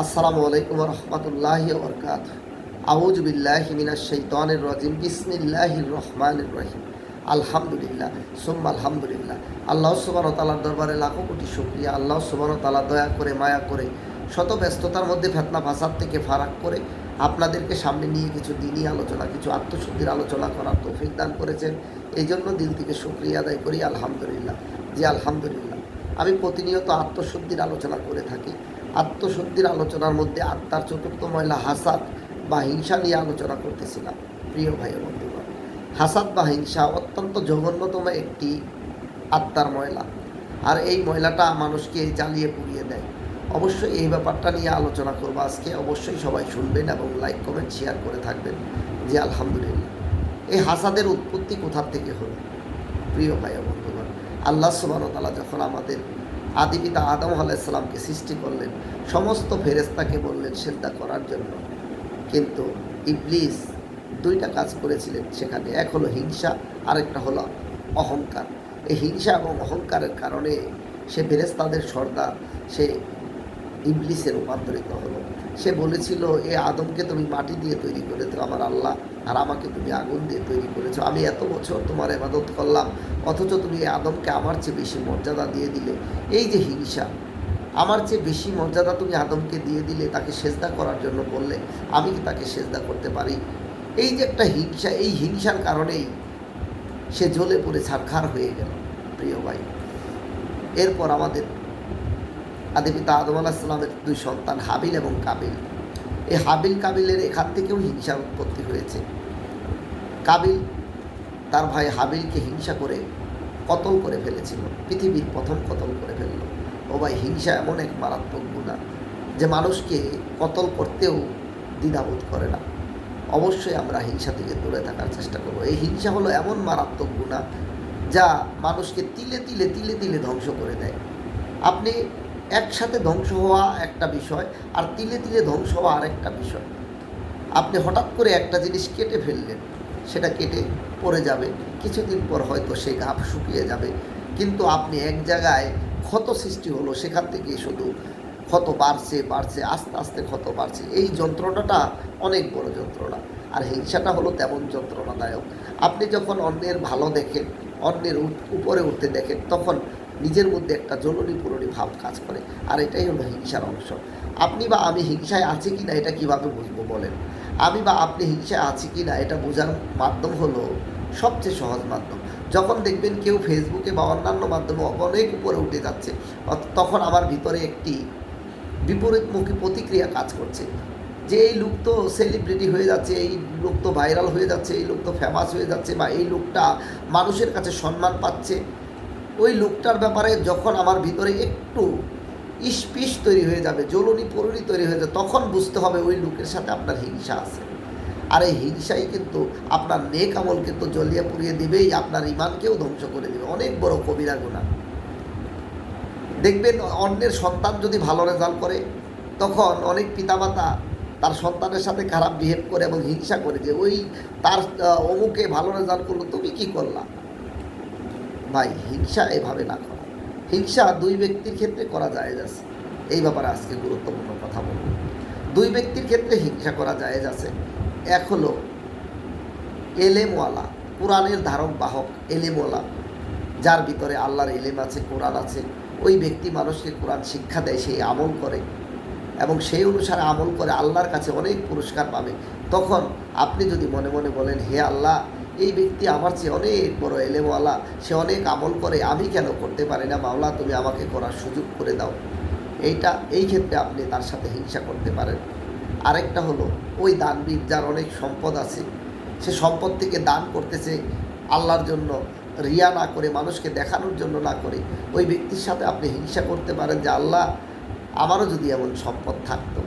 আসসালামু আলাইকুম ওয়া রাহমাতুল্লাহি ওয়া বারাকাতুহু। আউযু বিল্লাহি মিনাশ শাইতানির রাজিম। বিসমিল্লাহির রহমানির রহিম। আলহামদুলিল্লাহ সুম্মা আলহামদুলিল্লাহ। আল্লাহ সুবহানাহু ওয়া তাআলার দরবারে লাখো কোটি শুকরিয়া। আল্লাহ সুবহানাহু ওয়া তাআলা দয়া করে মায়া করে শত ব্যস্ততার মধ্যে ফিতনা ফাসাদ থেকে ফারাক করে আপনাদেরকে সামনে নিয়ে কিছু দ্বীনি আলোচনা, কিছু আত্মশুদ্ধির আলোচনা করার তৌফিক দান করেছেন। এই জন্য দিল থেকে শুকরিয়া আদায় করি আলহামদুলিল্লাহ। জি আলহামদুলিল্লাহ। আমি প্রতিনিয়ত আত্মশুদ্ধির আলোচনা করে থাকি। আত্মশুদ্ধির আলোচনার মধ্যে আত্মার চতুর্থ ময়লা হাসাদ বা হিংসা নিয়ে আলোচনা করতেছিলাম। প্রিয় ভাই ও বন্ধুগণ, হাসাদ বা হিংসা অত্যন্ত জঘন্যতম একটি আত্মার ময়লা, আর এই ময়লাটা মানুষকে জ্বালিয়ে পুড়িয়ে দেয়। অবশ্যই এই ব্যাপারটা নিয়ে আলোচনা করবো আজকে। অবশ্যই সবাই শুনবেন এবং লাইক কমেন্ট শেয়ার করে থাকবেন। জি আলহামদুলিল্লাহ। এই হাসাদের উৎপত্তি কোথা থেকে হলো? প্রিয় ভাই ও বন্ধুগণ, আল্লাহ সুবহানাহু ওয়া তাআলা যখন আমাদের আদি পিতা আদম আলাইহিস সালামকে সৃষ্টি করলেন, সমস্ত ফেরেশতাকে বললেন সিজদা করার জন্য, কিন্তু ইবলিস দুইটা কাজ করেছিলেন সেখানে। এক হলো হিংসা, আরেকটা হলো অহংকার। এই হিংসা এবং অহংকারের কারণে সে ফেরেশতাদের সর্দার, সে ইবলিসে রূপান্তরিত হলো। সে বলেছিল, এ আদমকে তুমি মাটি দিয়ে তৈরি করেছো আমার আল্লাহ, আর আমাকে তুমি আগুন দিয়ে তৈরি করেছো। আমি এত বছর তোমার ইবাদত করলাম, অথচ তুমি এই আদমকে আমার চেয়ে বেশি মর্যাদা দিয়ে দিলে। এই যে হিংসা, আমার চেয়ে বেশি মর্যাদা তুমি আদমকে দিয়ে দিলে, তাকে সেজদা করার জন্য বললে, আমি কি তাকে সেজদা করতে পারি? এই যে একটা হিংসা, এই হিংসার কারণেই সে জ্বলে পড়ে ছারখার হয়ে গেল। প্রিয় ভাই, এরপর আমাদের আদি পিতা আদম আলাইহিস সালামের দুই সন্তান হাবিল এবং কাবিল। এই হাবিল কাবিলের এখান থেকেও হিংসার উৎপত্তি হয়েছে। কাবিল তার ভাই হাবিলকে হিংসা করে কতল করে ফেলেছিল, পৃথিবীর প্রথম কতল করে ফেলল। ও ভাই, হিংসা এমন এক মারাত্মক গুনাহ যে মানুষকে কতল করতেও দ্বিধাবোধ করে না। অবশ্যই আমরা হিংসা থেকে দূরে থাকার চেষ্টা করব। এই হিংসা হলো এমন মারাত্মক গুনাহ যা মানুষকে তিলে তিলে তিলে তিলে ধ্বংস করে দেয়। আপনি একসাথে ধ্বংস হওয়া একটা বিষয়, আর তিলে তিলে ধ্বংস হওয়া আরেকটা বিষয়। আপনি হঠাৎ করে একটা জিনিস কেটে ফেললেন, সেটা কেটে পড়ে যাবে, কিছুদিন পর হয়তো সেই ঘাপ শুকিয়ে যাবে, কিন্তু আপনি এক জায়গায় ক্ষত সৃষ্টি হলো, সেখান থেকে শুধু ক্ষত বাড়ছে বাড়ছে, আস্তে আস্তে ক্ষত বাড়ছে। এই যন্ত্রণাটা অনেক বড় যন্ত্রণা, আর হিংসাটা হলো তেমন যন্ত্রণাদায়ক। আপনি যখন অন্যের ভালো দেখেন, অন্যের উপরে উঠতে দেখেন, তখন নিজের মধ্যে একটা জ্বলনি পুরনি ভাব কাজ করে, আর এটাই হলো হিংসার অংশ। আপনি বা আমি হিংসায় আছি কি না এটা কীভাবে বুঝবো বলেন? আমি বা আপনি হিংসায় আছি কি না এটা বোঝার মাধ্যম হলো সবচেয়ে সহজ মাধ্যম। যখন দেখবেন কেউ ফেসবুকে বা অন্যান্য মাধ্যমে অনেক উপরে উঠে যাচ্ছে, তখন আমার ভিতরে একটি বিপরীতমুখী প্রতিক্রিয়া কাজ করছে যে এই লোক তো সেলিব্রিটি হয়ে যাচ্ছে, এই লোক তো ভাইরাল হয়ে যাচ্ছে, এই লোক তো ফেমাস হয়ে যাচ্ছে, বা এই লোকটা মানুষের কাছে সম্মান পাচ্ছে। ওই লোকটার ব্যাপারে যখন আমার ভিতরে একটু ইস্পিস তৈরি হয়ে যাবে, জ্বলনি পুরনি তৈরি হয়ে যাবে, তখন বুঝতে হবে ওই লোকের সাথে আপনার হিংসা আছে। আর এই হিংসাই কিন্তু আপনার নেক আমল কিন্তু জ্বলিয়ে পুড়িয়ে দিবেই, আপনার ইমানকেও ধ্বংস করে দেবে। অনেক বড় কবিরা গুনাহ। দেখবেন অন্যের সন্তান যদি ভালো রেজাল্ট করে, তখন অনেক পিতামাতা তার সন্তানের সাথে খারাপ বিহেভ করে এবং হিংসা করে যে ওই তার অমুকে ভালো রেজাল্ট করলো, তুমি কি করলা? ভাই, হিংসা এভাবে না করা। হিংসা দুই ব্যক্তির ক্ষেত্রে করা জায়েজ আছে। এই ব্যাপারে আজকে গুরুত্বপূর্ণ কথা বলব। দুই ব্যক্তির ক্ষেত্রে হিংসা করা জায়েজ আছে। এক হলো এলেমওয়ালা, কোরআনের ধারক বাহক এলেমওয়ালা, যার ভিতরে আল্লাহর এলেম আছে, কোরআন আছে। ওই ব্যক্তি মানুষকে কোরআন শিক্ষা দেয়, সেই আমল করে এবং সেই অনুসারে আমল করে আল্লাহর কাছে অনেক পুরস্কার পাবে। তখন আপনি যদি মনে মনে বলেন, হে আল্লাহ, এই ব্যক্তি আমার চেয়ে অনেক বড় এলেমওয়ালা, সে অনেক আমল করে, আমি কেন করতে পারি না? মাওলা, তুমি আমাকে করার সুযোগ করে দাও। এই ক্ষেত্রে আপনি তার সাথে হিংসা করতে পারেন। আরেকটা হলো ওই দানবীর, যার অনেক সম্পদ আছে, সে সম্পদ থেকে দান করতেছে আল্লাহর জন্য, রিয়া না করে, মানুষকে দেখানোর জন্য না করে, ওই ব্যক্তির সাথে আপনি হিংসা করতে পারেন যে আল্লাহ, আমারও যদি এমন সম্পদ থাকতো,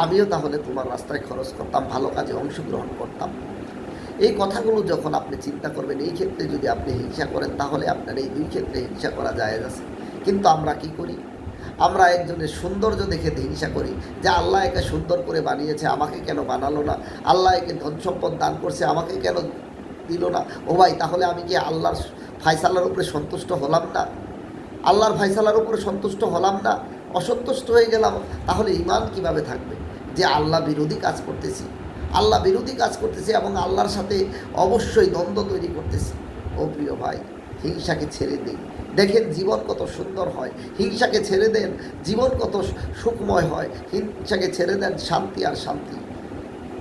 আমিও তাহলে তোমার রাস্তায় খরচ করতাম, ভালো কাজে অংশগ্রহণ করতাম। এই কথাগুলো যখন আপনি চিন্তা করবেন, এই ক্ষেত্রে যদি আপনি হিংসা করেন, তাহলে আপনার এই দুই ক্ষেত্রে হিংসা করা জায়েজ আছে। কিন্তু আমরা কি করি? আমরা একজনের সৌন্দর্য দেখে হিংসা করি যে আল্লাহ একে সুন্দর করে বানিয়েছে, আমাকে কেন বানালো না? আল্লাহ একে ধন সম্পদ দান করছে, আমাকে কেন দিল না? ও ভাই, তাহলে আমি কি আল্লাহর ফায়সালার উপরে সন্তুষ্ট হলাম না? আল্লাহর ফায়সালার উপরে সন্তুষ্ট হলাম না? অসন্তুষ্ট হয়ে গেলাম, তাহলে ঈমান কিভাবে থাকবে? যে আল্লাহ বিরোধী কাজ করতেছি, আল্লাহ বিরোধী কাজ করতেছি এবং আল্লাহর সাথে অবশ্যই দ্বন্দ্ব তৈরি করতেছি। ও প্রিয় ভাই, হিংসাকে ছেড়ে দিন। দেখেন জীবন কত সুন্দর হয়। হিংসাকে ছেড়ে দেন, জীবন কত সুখময় হয়। হিংসাকে ছেড়ে দেন, শান্তি আর শান্তি।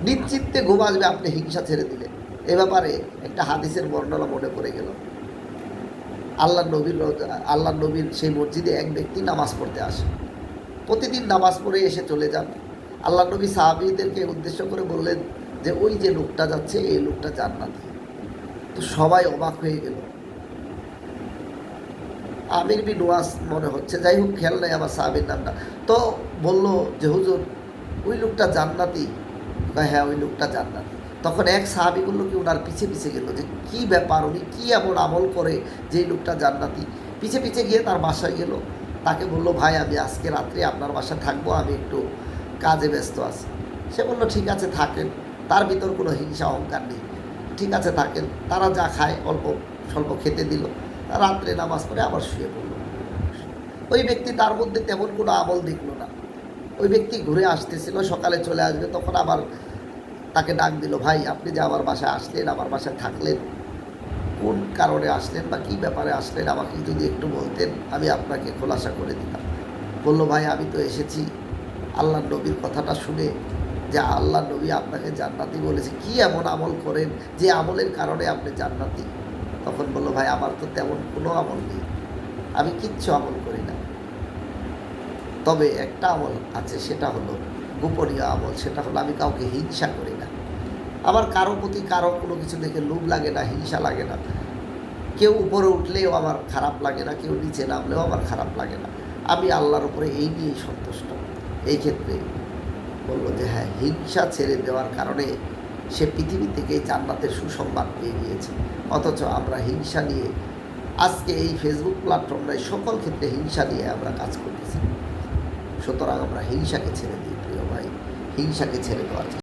নিশ্চিন্তে ঘুম আসবে আপনি হিংসা ছেড়ে দিলে। এ ব্যাপারে একটা হাদিসের বর্ণনা মনে পড়ে গেল। আল্লাহ নবীর সেই মসজিদে এক ব্যক্তি নামাজ পড়তে আসে। প্রতিদিন নামাজ পড়ে এসে চলে যান। আল্লাহ নবী সাহাবীদেরকে উদ্দেশ্য করে বললেন যে ওই যে লোকটা যাচ্ছে, এই লোকটা জান্নাতি। তো সবাই অবাক হয়ে গেল। আমির বিন ওয়াস মনে হচ্ছে, যাই হোক খেয়াল নেই আমার সাহাবীর নামটা। তো বলল যে হুজুর ওই লোকটা জান্নাতি। হ্যাঁ, ওই লোকটা জান্নাতি। তখন এক সাহাবী বলল কি ওনার পিছে পিছে গেল যে কী ব্যাপার, উনি কী এমন আমল করে যে এই লোকটা জান্নাতি। পিছে পিছে গিয়ে তার বাসায় গেল। তাকে বলল ভাই আমি আজকে রাত্রে আপনার বাসায় থাকবো, আমি একটু কাজে ব্যস্ত আছি। সে বলল ঠিক আছে থাকেন। তার ভিতর কোনো হিংসা অহংকার নেই। ঠিক আছে থাকেন। তারা যা খায় অল্প স্বল্প খেতে দিল। রাত্রে নামাজ পড়ে আবার শুয়ে পড়ল। ওই ব্যক্তি তার মধ্যে তেমন কোনো আমল দেখল না। ওই ব্যক্তি ঘুরে আসতেছিল, সকালে চলে আসবে, তখন আবার তাকে ডাক দিল, ভাই আপনি যে আমার বাসায় আসলেন, আমার বাসায় থাকলেন, কোন কারণে আসলেন বা কী ব্যাপারে আসলেন আমাকে যদি একটু বলতেন, আমি আপনাকে খোলাসা করে দিতাম। বলল ভাই আমি তো এসেছি আল্লাহ নবীর কথাটা শুনে যে আল্লাহ নবী আপনাকে জান্নাতি বলেছে, কি এমন আমল করেন যে আমলের কারণে আপনি জান্নাতি? তখন বলল ভাই আমার তো তেমন কোনো আমল নেই, আমি কিচ্ছু আমল করি না। তবে একটা আমল আছে, সেটা হলো গোপনীয় আমল। সেটা হলো আমি কাউকে হিংসা করি না। আমার কারো প্রতি কারো কোনো কিছু দেখে লোভ লাগে না, হিংসা লাগে না। কেউ উপরে উঠলেও আমার খারাপ লাগে না, কেউ নিচে নামলেও আমার খারাপ লাগে না। আমি আল্লাহর উপরে এই নিয়েই সন্তুষ্ট। এই ক্ষেত্রে বললো যে হ্যাঁ, হিংসা ছেড়ে দেওয়ার কারণে সে পৃথিবী থেকে জান্নাতের সুসংবাদ পেয়ে গিয়েছে। অথচ আমরা হিংসা নিয়ে আজকে এই ফেসবুক প্ল্যাটফর্মে সকল ক্ষেত্রে হিংসা নিয়ে আমরা কাজ করতেছি। সুতরাং আমরা হিংসাকে ছেড়ে দিই প্রিয় ভাই, হিংসাকে ছেড়ে দেওয়ার